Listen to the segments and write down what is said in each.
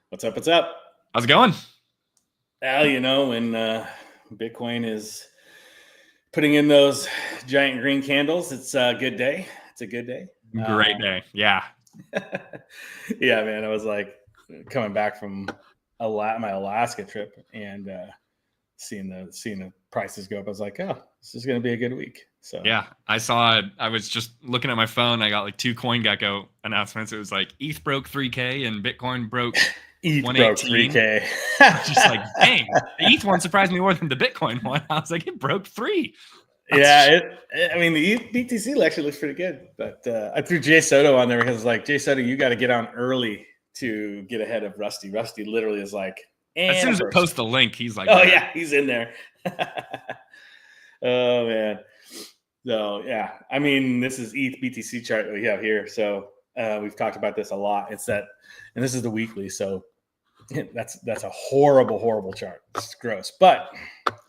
What's up? What's up? How's it going? Al, when Bitcoin is putting in those giant green candles, it's a good day. It's a good day. Great day. Yeah. Yeah, man. I was like coming back from my Alaska trip and seeing the prices go up. I was like, oh, this is going to be a good week. So yeah, I saw it. I was just looking at my phone. I got like 2 CoinGecko announcements. It was like ETH broke 3K and Bitcoin broke ETH 118. broke 3K. Just like, dang, the ETH one surprised me more than the Bitcoin one. I was like, it broke 3. Yeah, the ETH BTC actually looks pretty good. But I threw Jay Soto on there because I was like, Jay Soto, you got to get on early to get ahead of Rusty. Rusty literally is like, as soon as we post the link, he's like, oh, yeah, he's in there. Oh, man. So, yeah, this is ETH BTC chart that we have here. So we've talked about this a lot. It's that, and this is the weekly. So that's a horrible, horrible chart. It's gross, but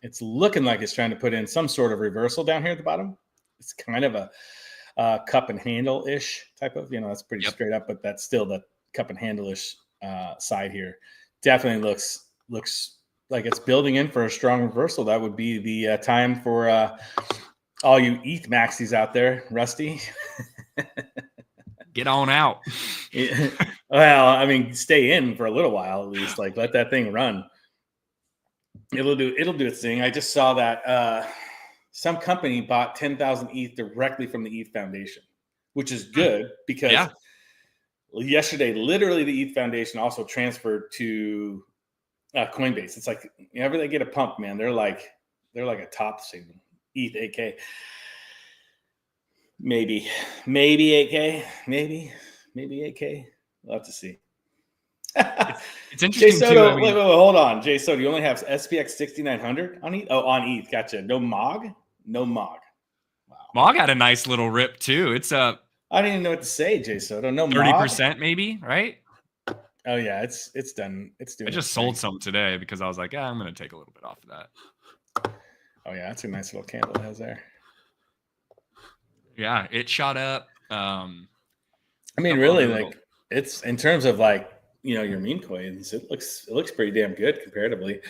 it's looking like it's trying to put in some sort of reversal down here at the bottom. It's kind of a cup and handle ish type of, that's pretty straight up, but that's still the cup and handle ish side here. Definitely looks like it's building in for a strong reversal. That would be the time for all you ETH maxis out there, Rusty. Get on out. Yeah. Well, stay in for a little while at least. Like let that thing run. It'll do its thing. I just saw that some company bought 10,000 ETH directly from the ETH Foundation, which is good because yesterday, literally the ETH Foundation also transferred to Coinbase. It's like whenever they get a pump, man, they're like a top signal. ETH 8K. Maybe 8K. Maybe 8K. We'll have to see. It's interesting. Jay Soto, too. Wait, hold on. Jay Soto, you only have SPX 6900 on ETH? Oh, on ETH. Gotcha. No MOG? No MOG. Wow. MOG had a nice little rip too. It's I don't even know what to say, Jay Soto. No 30% maybe, right? Oh yeah, it's done. It's doing. I just sold some today because I was like, I'm going to take a little bit off of that. Oh yeah, that's a nice little candle it has there. Yeah, it shot up. Really, like it's in terms of like your meme coins, it looks pretty damn good comparatively.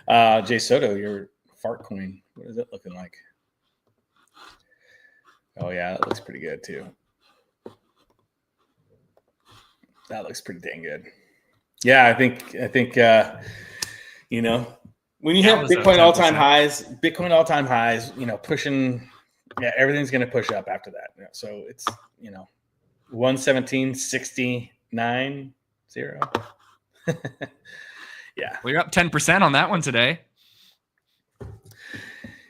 Jay Soto, your fart coin, what is it looking like? Oh yeah, it looks pretty good too. That looks pretty dang good. Yeah, I think when you have Bitcoin all-time highs, pushing, everything's going to push up after that. So it's 117.69.0. Yeah. Well, you're up 10% on that one today.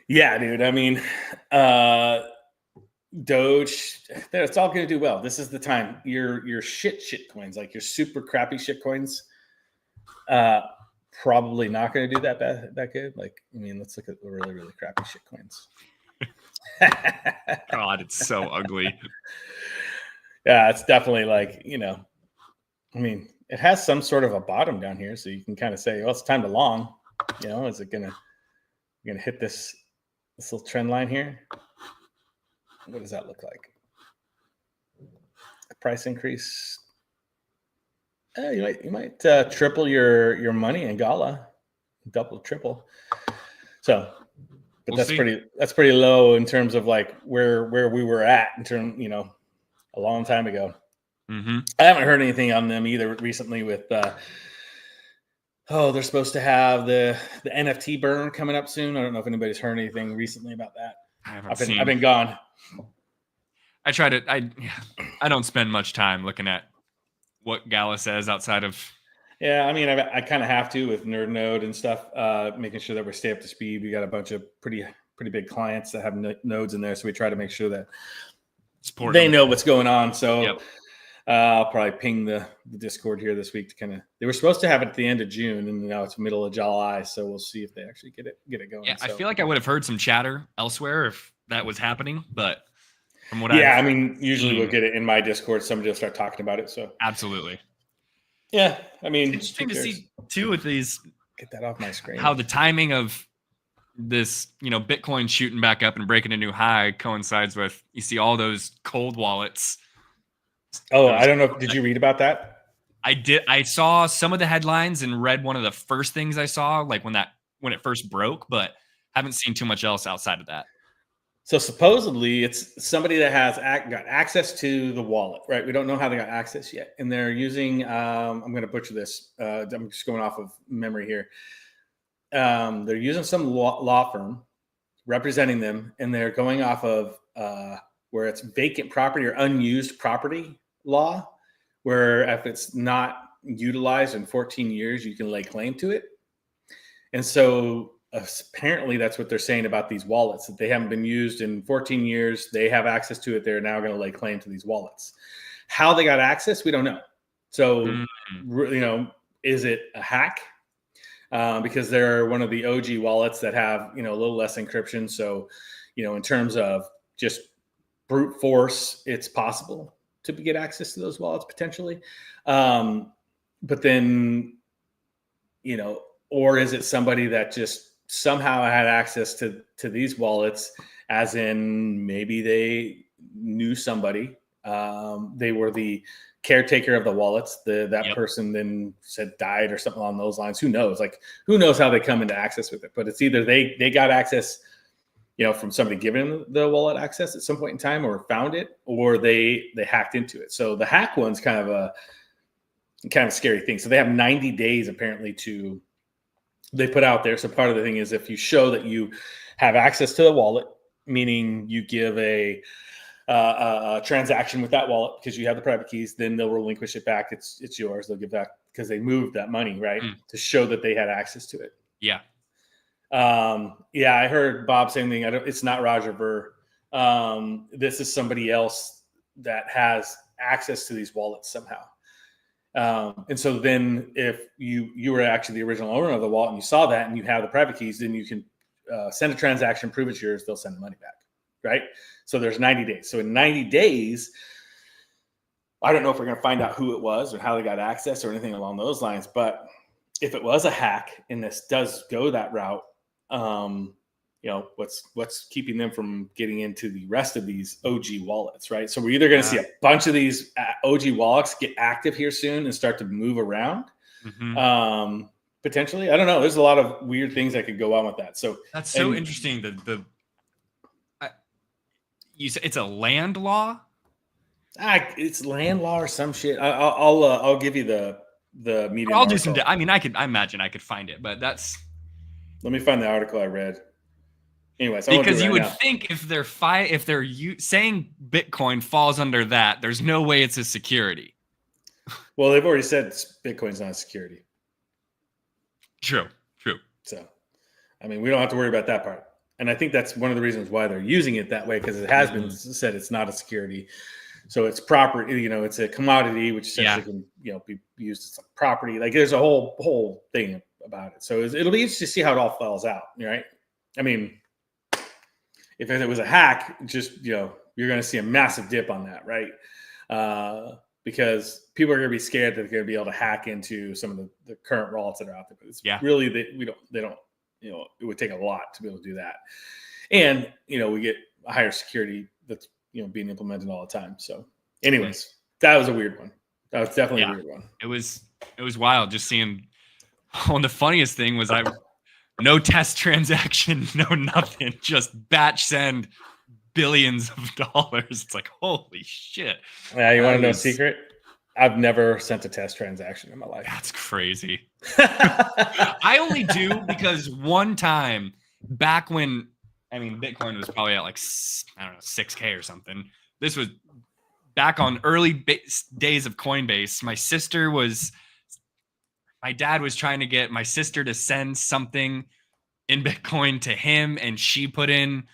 Yeah, dude. Doge, it's all going to do well. This is the time. Your shit coins, like your super crappy shit coins, probably not going to do that good. Like, let's look at the really, really crappy shit coins. God, it's so ugly. Yeah, it's definitely like, it has some sort of a bottom down here, so you can kind of say, well, it's time to long. Is it gonna hit this little trend line here? What does that look like? A price increase. You might triple your money in Gala, double, triple. So, but that's pretty low in terms of like where we were at in terms, a long time ago. Mm-hmm. I haven't heard anything on them either recently with they're supposed to have the NFT burn coming up soon. I don't know if anybody's heard anything recently about that. I've been gone. I try to. I don't spend much time looking at what Gala says outside of. Yeah, I kind of have to with Nerd Node and stuff, making sure that we stay up to speed. We got a bunch of pretty big clients that have nodes in there, so we try to make sure that they know what's going on. So I'll probably ping the Discord here this week to kind of. They were supposed to have it at the end of June, and now it's middle of July, so we'll see if they actually get it going. Yeah, so. I feel like I would have heard some chatter elsewhere if that was happening, but from what usually we'll get it in my Discord. Somebody will start talking about it. So absolutely. Yeah, it's interesting to see too with these get that off my screen. How the timing of this, Bitcoin shooting back up and breaking a new high coincides with, you see all those cold wallets. Oh, I don't know. Did you read about that? I did. I saw some of the headlines and read one of the first things I saw, like when it first broke, but haven't seen too much else outside of that. So supposedly it's somebody that has got access to the wallet, right? We don't know how they got access yet. And they're using, I'm going to butcher this. I'm just going off of memory here. They're using some law firm representing them, and they're going off of where it's vacant property or unused property law, where if it's not utilized in 14 years, you can lay claim to it. And so apparently that's what they're saying about these wallets, that they haven't been used in 14 years. They have access to it. They're now going to lay claim to these wallets. How they got access, we don't know. So, is it a hack? Because they're one of the OG wallets that have, a little less encryption. So, in terms of just brute force, it's possible to get access to those wallets potentially. But then, or is it somebody that just somehow had access to these wallets, as in maybe they knew somebody. They were the caretaker of the wallets. That person then said died or something along those lines. Who knows? Who knows how they come into access with it? But it's either they got access, from somebody giving them the wallet access at some point in time, or found it, or they hacked into it. So the hack one's kind of a scary thing. So they have 90 days apparently they put out there. So part of the thing is, if you show that you have access to the wallet, meaning you give a transaction with that wallet because you have the private keys, then they'll relinquish it back. It's yours. They'll give back because they moved that money, right? To show that they had access to it. Yeah. I heard Bob saying thing. It's not Roger Ver. This is somebody else that has access to these wallets somehow. And so then if you were actually the original owner of the wallet and you saw that and you have the private keys, then you can send a transaction, prove it's yours. They'll send the money back. Right. So there's 90 days. So in 90 days, I don't know if we're going to find out who it was or how they got access or anything along those lines. But if it was a hack and this does go that route, what's keeping them from getting into the rest of these OG wallets, right? So we're either going to see a bunch of these OG wallets get active here soon and start to move around. Potentially. I don't know. There's a lot of weird things that could go on with that. So that's so interesting. You said it's a land law? It's land law or some shit. I'll give you the medium. I'll do some. I imagine I could find it, but that's. Let me find the article I read. Anyways, because you would think if they're saying Bitcoin falls under that, there's no way it's a security. Well, they've already said Bitcoin's not a security. True. So, we don't have to worry about that part. And I think that's one of the reasons why they're using it that way, because it has been said it's not a security. So it's proper, it's a commodity, which essentially can, be used as a property. There's a whole thing about it. So it'll be interesting to see how it all falls out, right? If it was a hack, just, you're going to see a massive dip on that, right? Because people are going to be scared that they're going to be able to hack into some of the current wallets that are out there. But it's really, they don't, it would take a lot to be able to do that. And, we get a higher security that's, being implemented all the time. So anyways, that was a weird one. That was definitely a weird one. It was wild just seeing. The funniest thing was no test transaction, no nothing, just batch send billions of dollars. It's like, holy shit. Yeah, you want to know a secret? I've never sent a test transaction in my life. That's crazy. I only do because one time back when, Bitcoin was probably at 6K or something. This was back on early days of Coinbase. My dad was trying to get my sister to send something in Bitcoin to him, and she put in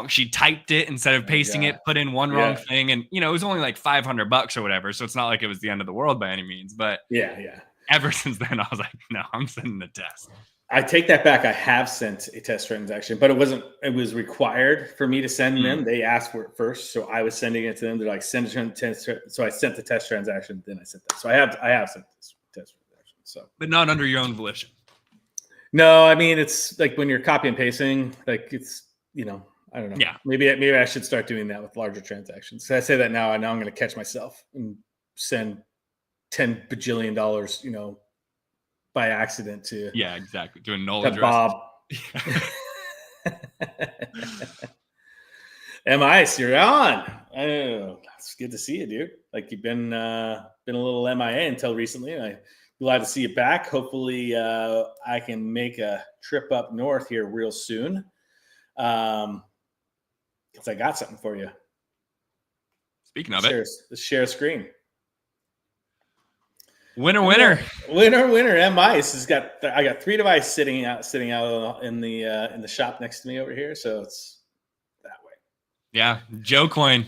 she typed it instead of pasting it, put in one wrong thing. And, it was only $500 or whatever. So it's not like it was the end of the world by any means, but ever since then, I was like, no, I'm sending a test. I take that back. I have sent a test transaction, but it was required for me to send them. They asked for it first. So I was sending it to them. They're like, send a test. So I sent the test transaction. Then I sent that. So I have sent this test transaction. So, but not under your own volition. No, I mean, it's like when you're copy and pasting, like it's, I don't know. Yeah. Maybe I should start doing that with larger transactions. So I say that now, and now I'm going to catch myself and send $10 bajillion, by accident to Yeah, exactly. To a null address. Bob. MIS, you're on. Oh, it's good to see you, dude. Like you've been a little MIA until recently. I'm glad to see you back. Hopefully, I can make a trip up north here real soon. Because I got something for you. Speaking of it, share a screen. Winner. MIS has got. I got 3 devices sitting out in the shop next to me over here. So it's that way. Yeah, Joe Coin.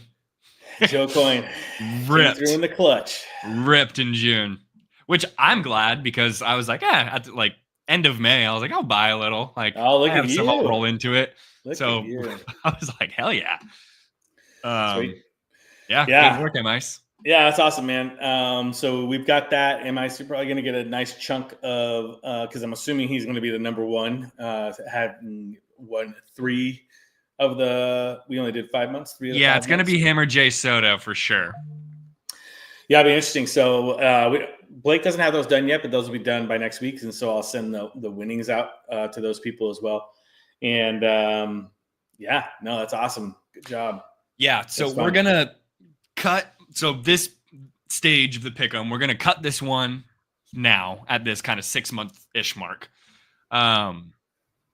Ripped through in the clutch. Ripped in June, which I'm glad because I was like, at the, like end of May, I was like, I'll buy a little. Like, look I have at some, you. I'll roll into it. So I was like, hell yeah. Sweet. Yeah. Good work, MIS. Yeah, that's awesome, man. So we've got that. MIS probably going to get a nice chunk of because I'm assuming he's going to be the number one. Having won 3 of the. We only did 5 months. 3 of the 5 it's going to be him or Jay Soto for sure. Yeah, it'll be interesting. So Blake doesn't have those done yet, but those will be done by next week, and so I'll send the winnings out to those people as well. And that's awesome. Good job. Yeah, so we're gonna cut. So this stage of the Pickem, we're gonna cut this one now at this kind of 6-month-ish mark, and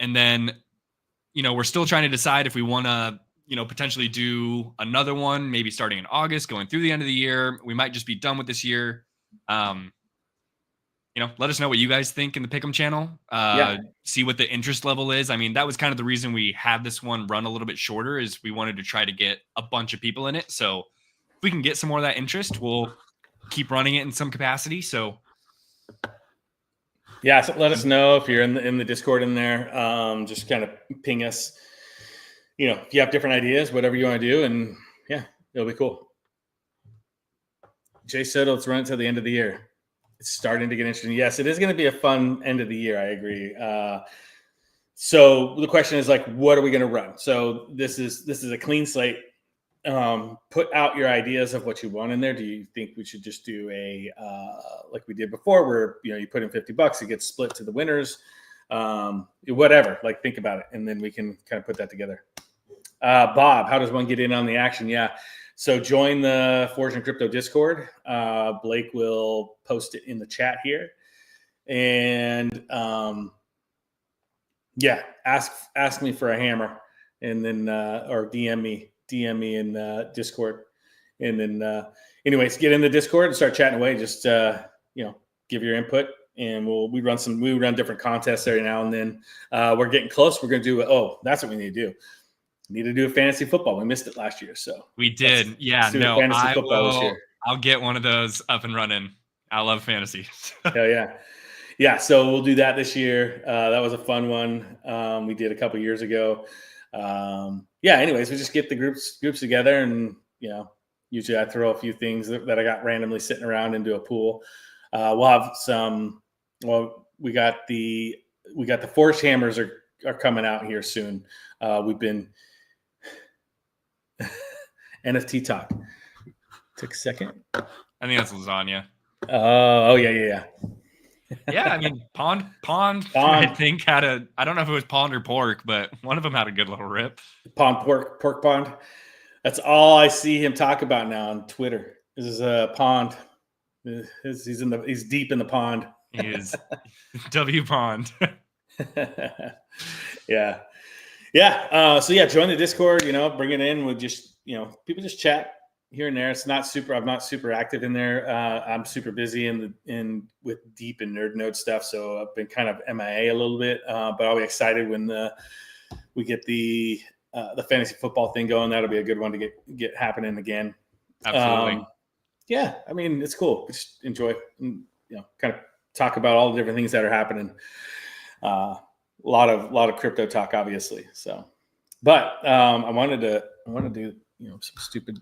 then we're still trying to decide if we want to potentially do another one, maybe starting in August, going through the end of the year. We might just be done with this year. Let us know what you guys think in the Pickem channel. See what the interest level is. I mean, that was kind of the reason we had this one run a little bit shorter, is we wanted to try to get a bunch of people in it. So if we can get some more of that interest, we'll keep running it in some capacity. So yeah, so let us know if you're in the Discord in there. Just kind of ping us. If you have different ideas, whatever you want to do, and yeah, it'll be cool. Jay Soto, let's run it till the end of the year. It's starting to get interesting. Yes, it is going to be a fun end of the year. I agree. So the question is, like, what are we going to run? So this is a clean slate. Put out your ideas of what you want in there. Do you think we should just do a like we did before, where you put in $50, it gets split to the winners, whatever. Like, think about it, and then we can kind of put that together. Bob, how does one get in on the action? Yeah. So join the Forge and Crypto Discord. Blake will post it in the chat here. And ask me for a hammer, and then or DM me in Discord. And then anyways, get in the Discord and start chatting away. Just give your input, and we run different contests every now and then. We're getting close. We're going to do that's what we need to do. Need to do a fantasy football. We missed it last year, so we did. Fantasy football this year. I'll get one of those up and running. I love fantasy. Hell yeah. So we'll do that this year. That was a fun one. We did a couple years ago. Anyways, we just get the groups together, and usually I throw a few things that I got randomly sitting around into a pool. We'll have some. Well, we got the Forged Hammers are coming out here soon. We've been. NFT talk. Took a second. I think that's lasagna. Oh yeah. Yeah, I mean, Pond. I think had I don't know if it was Pond or Pork, but one of them had a good little rip. Pork Pond. That's all I see him talk about now on Twitter. This is a Pond. He's deep in the pond. He is W Pond. Yeah. So join the Discord. Bring it in. We'll just people just chat here and there. I'm not super active in there. I'm super busy with deep and nerd stuff. So I've been kind of MIA a little bit. But I'll be excited when we get the fantasy football thing going. That'll be a good one to get happening again. Absolutely. I mean, it's cool. We just enjoy, kind of talk about all the different things that are happening. A lot of crypto talk, obviously. So, but I wanted to do some stupid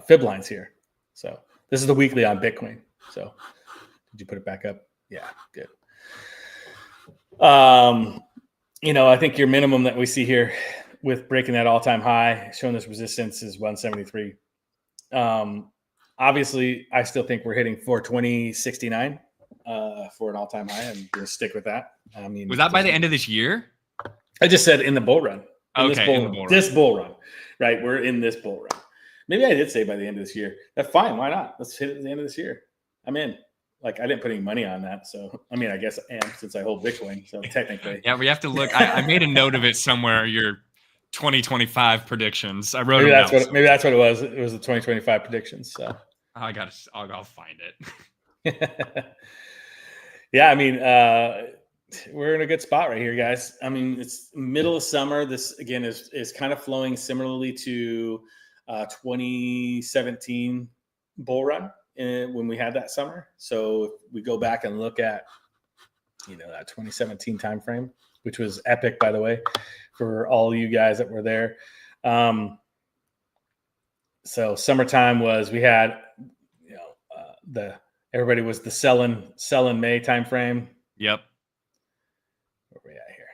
fib lines here. So this is the weekly on Bitcoin. So Did you put it back up? Yeah, good. I think your minimum that we see here with breaking that all-time high, showing this resistance is 173. Obviously, I still think we're hitting 420.69 for an all-time high. I'm going to stick with that. I mean, was that by the end of this year? I just said in the bull run. This bull run, right? We're in this bull run. Maybe I did say by the end of this year. That's fine. Why not? Let's hit it at the end of this year. I'm in. Like, I didn't put any money on that. So, I mean, I guess I am since I hold Bitcoin. So technically. Yeah, we have to look. I made a note of it somewhere, your 2025 predictions. I wrote maybe them that's down. maybe that's what it was. It was the 2025 predictions. So I'll find it. Yeah, I mean, we're in a good spot right here, guys. I mean, it's middle of summer. This again is kind of flowing similarly to 2017 bull run when we had that summer. So if we go back and look at that 2017 timeframe, which was epic, by the way, for all of you guys that were there. So summertime was, we had everybody was the sell in May timeframe. Yep. Where are we at here?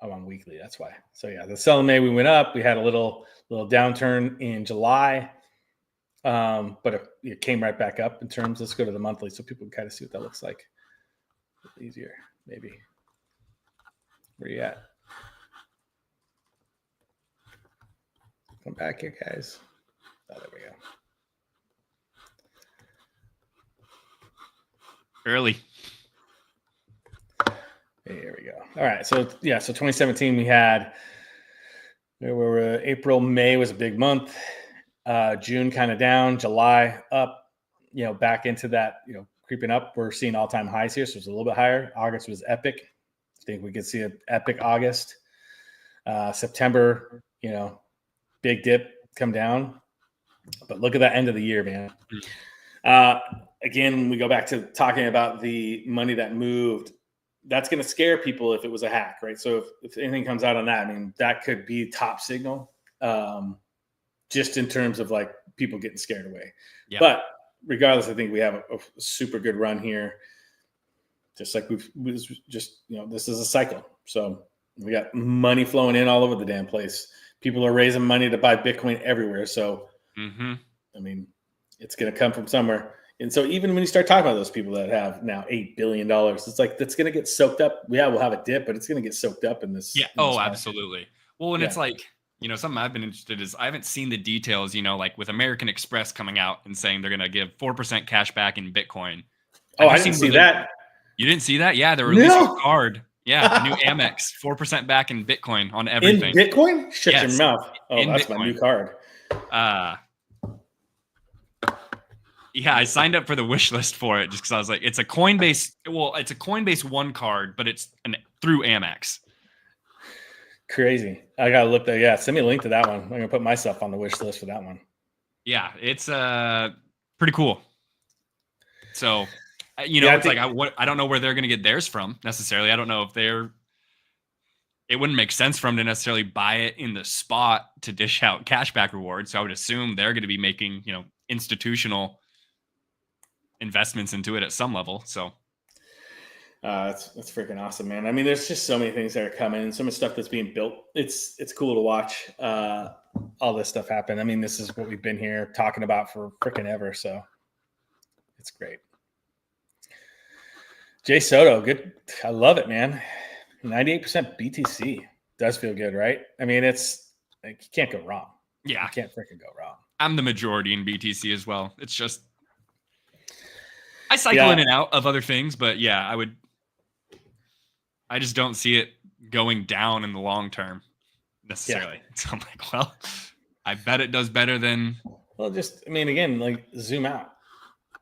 I'm on weekly. That's why. So yeah, the sell in May, we went up. We had a little downturn in July, but it came right back up in terms. Let's go to the monthly so people can kind of see what that looks like. Easier, maybe. Where you at? Come back here, guys. Oh, there we go. Early. Here we go. All right. So 2017 we had April, May was a big month. June kind of down, July up, back into that, creeping up. We're seeing all-time highs here, so it's a little bit higher. August was epic. I think we could see an epic August. September, big dip, come down. But look at that end of the year, man. Again, we go back to talking about the money that moved. That's going to scare people if it was a hack, right? So if anything comes out on that, I mean, that could be top signal, just in terms of like people getting scared away. Yeah. But regardless, I think we have a super good run here. Just like this is a cycle. So we got money flowing in all over the damn place. People are raising money to buy Bitcoin everywhere. So, I mean, it's going to come from somewhere. And so even when you start talking about those people that have now $8 billion, it's like, that's going to get soaked up. Yeah, we'll have a dip, but it's going to get soaked up in this. Yeah. Absolutely. Well, and it's like, something I've been interested is I haven't seen the details, like with American Express coming out and saying they're going to give 4% cash back in Bitcoin. I didn't see that. You didn't see that? Yeah. They're releasing a card. Yeah. A new Amex, 4% back in Bitcoin on everything. In Bitcoin? Shut your mouth. Oh, that's Bitcoin. My new card. Yeah, I signed up for the wish list for it just because I was like, it's a Coinbase. Well, it's a Coinbase One card, but it's through Amex. Crazy. I gotta look there. Yeah, send me a link to that one. I'm gonna put myself on the wish list for that one. Yeah, it's pretty cool. So, I don't know where they're gonna get theirs from necessarily. I don't know if it wouldn't make sense for them to necessarily buy it in the spot to dish out cashback rewards. So I would assume they're going to be making, institutional investments into it at some level. So that's freaking awesome, man. I mean, there's just so many things that are coming and so much stuff that's being built. It's cool to watch all this stuff happen. I mean, this is what we've been here talking about for freaking ever. So it's great. Jay Soto, good. I love it, man. 98% BTC does feel good, right? I mean, it's like, you can't go wrong. Yeah. You can't freaking go wrong. I'm the majority in BTC as well. It's just, I cycle in and out of other things, but yeah, I just don't see it going down in the long term necessarily. Yeah. So I'm like, well, I bet it does better than. Well, again, like zoom out.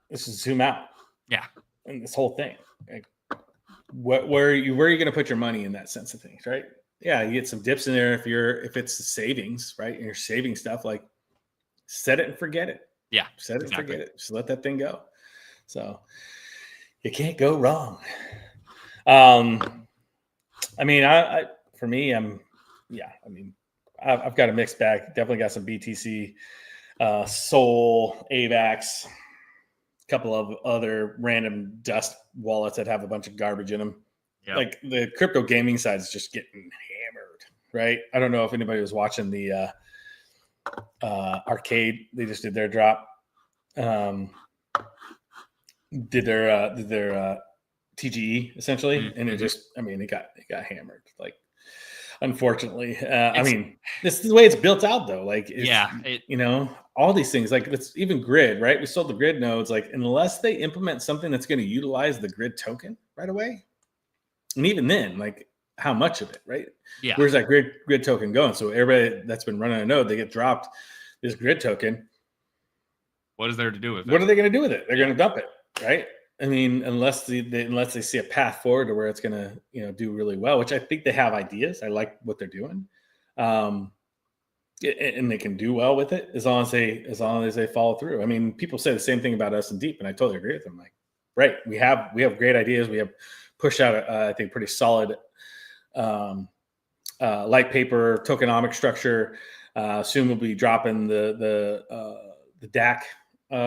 This is zoom out. Yeah. And this whole thing. Like, where are you going to put your money in that sense of things, right? Yeah, you get some dips in there if it's savings, right? And you're saving stuff, like set it and forget it. Yeah, set it and forget it. Just let that thing go. So you can't go wrong. I mean, for me, I've got a mixed bag. Definitely got some BTC, Sol, AVAX. couple of other random dust wallets that have a bunch of garbage in them. Yep. Like the crypto gaming side is just getting hammered, right? I don't know if anybody was watching the arcade. They just did their drop. Did their TGE essentially, and it just, I mean, it got hammered. Like, unfortunately, I mean, this is the way it's built out, though. Like, you know, all these things, like it's even grid, right? We sold the grid nodes, like unless they implement something that's going to utilize the grid token right away, and even then, like how much of it, right? Yeah. Where's that grid token going? So everybody that's been running a node, they get dropped this grid token. What is there to do with it? What are they going to do with it? They're going to dump it, right? I mean, unless they see a path forward to where it's going to, you know, do really well, which I think they have ideas. I like what they're doing, and they can do well with it as long as they follow through. I mean, people say the same thing about us in Deep, and I totally agree with them. Like, right, we have great ideas. We have pushed out I think pretty solid light paper tokenomic structure. Soon we'll be dropping the DAC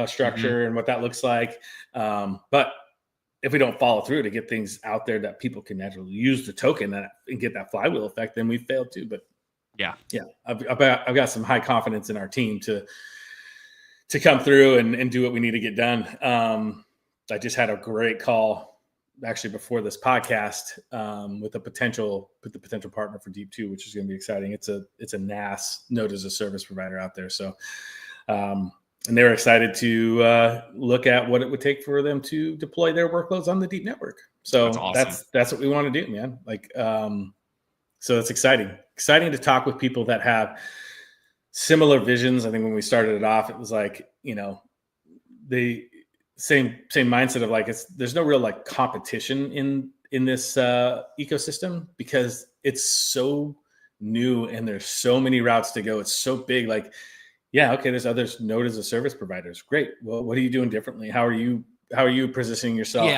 structure and what that looks like. But if we don't follow through to get things out there that people can naturally use the token and get that flywheel effect, then we failed too. But yeah, I've got some high confidence in our team to come through and do what we need to get done. I just had a great call actually before this podcast with the potential partner for Deep 2, which is going to be exciting. It's a NAS, node as a service provider out there. So, and they were excited to look at what it would take for them to deploy their workloads on the Deep network. So that's what we want to do, man. Like, so it's exciting to talk with people that have similar visions. I think when we started it off, it was like, you know, the same mindset of like, there's no real like competition in this ecosystem because it's so new and there's so many routes to go. It's so big. Like, yeah, okay, there's others node as a service providers. Great. Well, what are you doing differently? How are you positioning yourself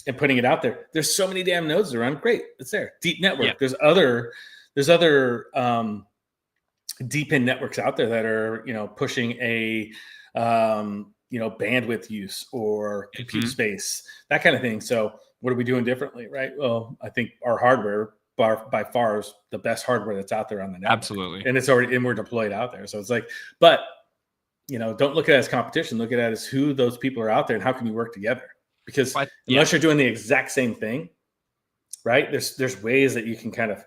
and putting it out there? There's so many damn nodes around. Great. It's there. Deep network. Yeah. There's other deep in networks out there that are, you know, pushing a you know, bandwidth use or compute space, that kind of thing. So what are we doing differently? Right. Well, I think our hardware by far is the best hardware that's out there on the network. Absolutely. And we're deployed out there. So it's like, but you know, don't look at it as competition. Look at it as who those people are out there and how can you work together? Because unless you're doing the exact same thing, right? There's ways that you can kind of,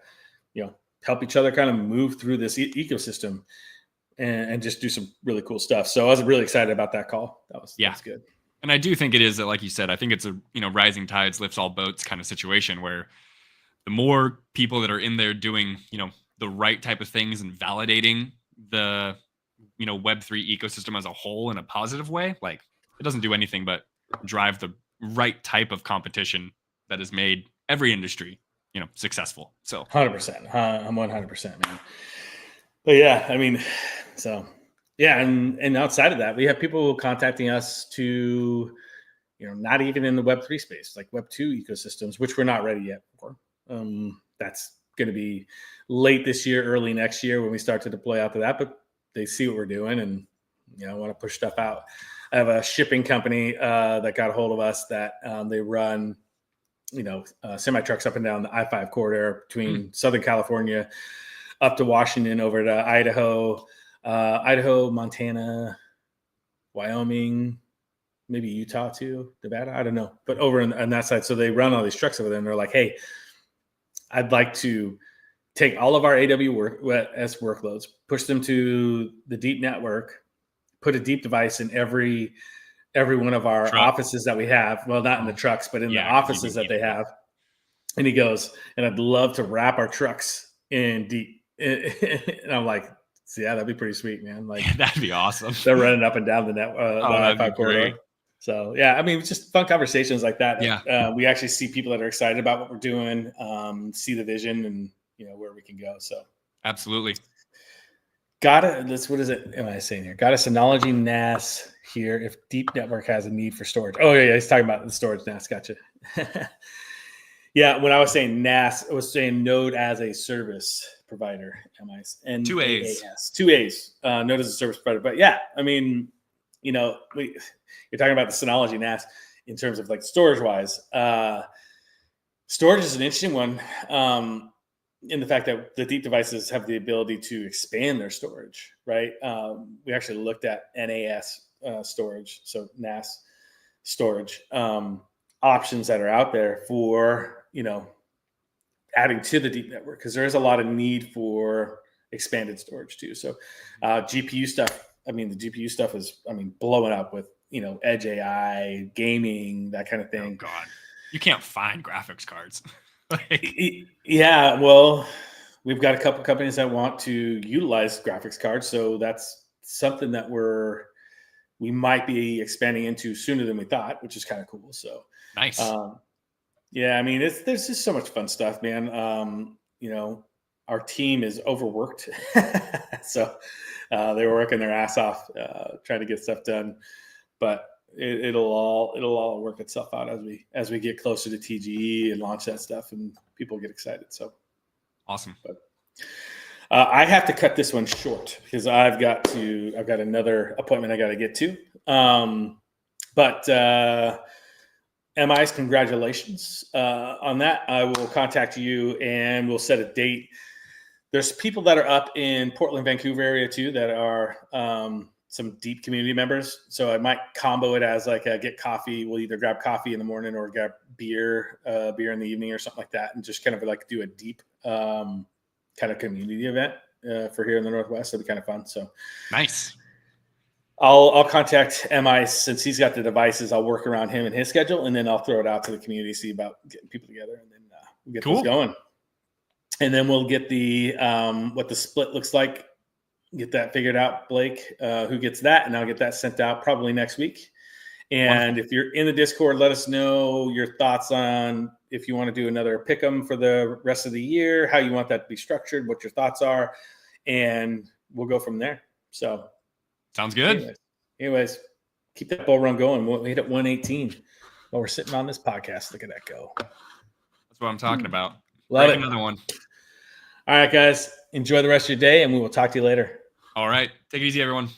you know, help each other kind of move through this ecosystem and just do some really cool stuff. So I was really excited about that call. That was good. And I do think it is, like you said, I think it's a, you know, rising tides lifts all boats kind of situation where the more people that are in there doing, you know, the right type of things and validating the, you know, Web3 ecosystem as a whole in a positive way, like it doesn't do anything but drive the right type of competition that has made every industry, you know, successful. So 100%. I'm 100%, man. But yeah, I mean, so yeah. And outside of that, we have people contacting us to, you know, not even in the Web3 space, like Web2 ecosystems, which we're not ready yet for. That's going to be late this year, early next year when we start to deploy out to that, but they see what we're doing and, you know, want to push stuff out. I have a shipping company that got a hold of us that they run, you know, semi trucks up and down the I-5 corridor between Southern California up to Washington, over to Idaho, Montana, Wyoming, maybe Utah too, Nevada. I don't know, but over on that side. So they run all these trucks over there and they're like, hey, I'd like to take all of our AWS workloads, push them to the Deep network, put a Deep device in every one of our offices that we have. Well, not in the trucks, but in the offices that they have. And he goes, and I'd love to wrap our trucks in Deep. And I'm like, yeah, that'd be pretty sweet, man. Like that'd be awesome. They're running up and down the I-5 corridor. So yeah, I mean, it's just fun conversations like that. Yeah. We actually see people that are excited about what we're doing, see the vision and, you know, where we can go. So absolutely. What is it? Am I saying here? Got a Synology NAS here if Deep Network has a need for storage. Oh yeah. He's talking about the storage NAS. Gotcha. Yeah. When I was saying NAS, I was saying node as a service provider. Two A's. Node as a service provider. But yeah, I mean, you're talking about the Synology NAS in terms of like storage wise. Storage is an interesting one. In the fact that the deep devices have the ability to expand their storage, right? We actually looked at NAS storage, so NAS storage options that are out there for, adding to the deep network, because there is a lot of need for expanded storage too. So GPU stuff, the GPU stuff is, blowing up with, edge AI, gaming, that kind of thing. Oh God, you can't find graphics cards. Yeah, well, we've got a couple companies that want to utilize graphics cards, so that's something that we might be expanding into sooner than we thought, which is kind of cool. So nice. Yeah, there's just so much fun stuff, man. Our team is overworked, so they were working their ass off trying to get stuff done, but it'll all work itself out as we get closer to TGE and launch that stuff and people get excited. So awesome. But I have to cut this one short because I've got another appointment I got to get to. But MI's congratulations on that. I will contact you and we'll set a date. There's people that are up in Portland, Vancouver area too that are some deep community members. So I might combo it as like a get coffee. We'll either grab coffee in the morning or grab beer in the evening or something like that, and just kind of like do a deep kind of community event for here in the Northwest. It'll be kind of fun. So nice. I'll contact MI since he's got the devices. I'll work around him and his schedule, and then I'll throw it out to the community, see about getting people together, and then we'll get this going. And then we'll get the what the split looks like. Get that figured out, Blake, who gets that, and I'll get that sent out probably next week. And if you're in the Discord, let us know your thoughts on if you want to do another Pickem for the rest of the year, how you want that to be structured, what your thoughts are, and we'll go from there. So sounds good. Anyways, keep that bull run going. We'll hit at 118 while we're sitting on this podcast. Look at that go. That's what I'm talking about. Love it. Another one. All right, guys. Enjoy the rest of your day, and we will talk to you later. All right. Take it easy, everyone.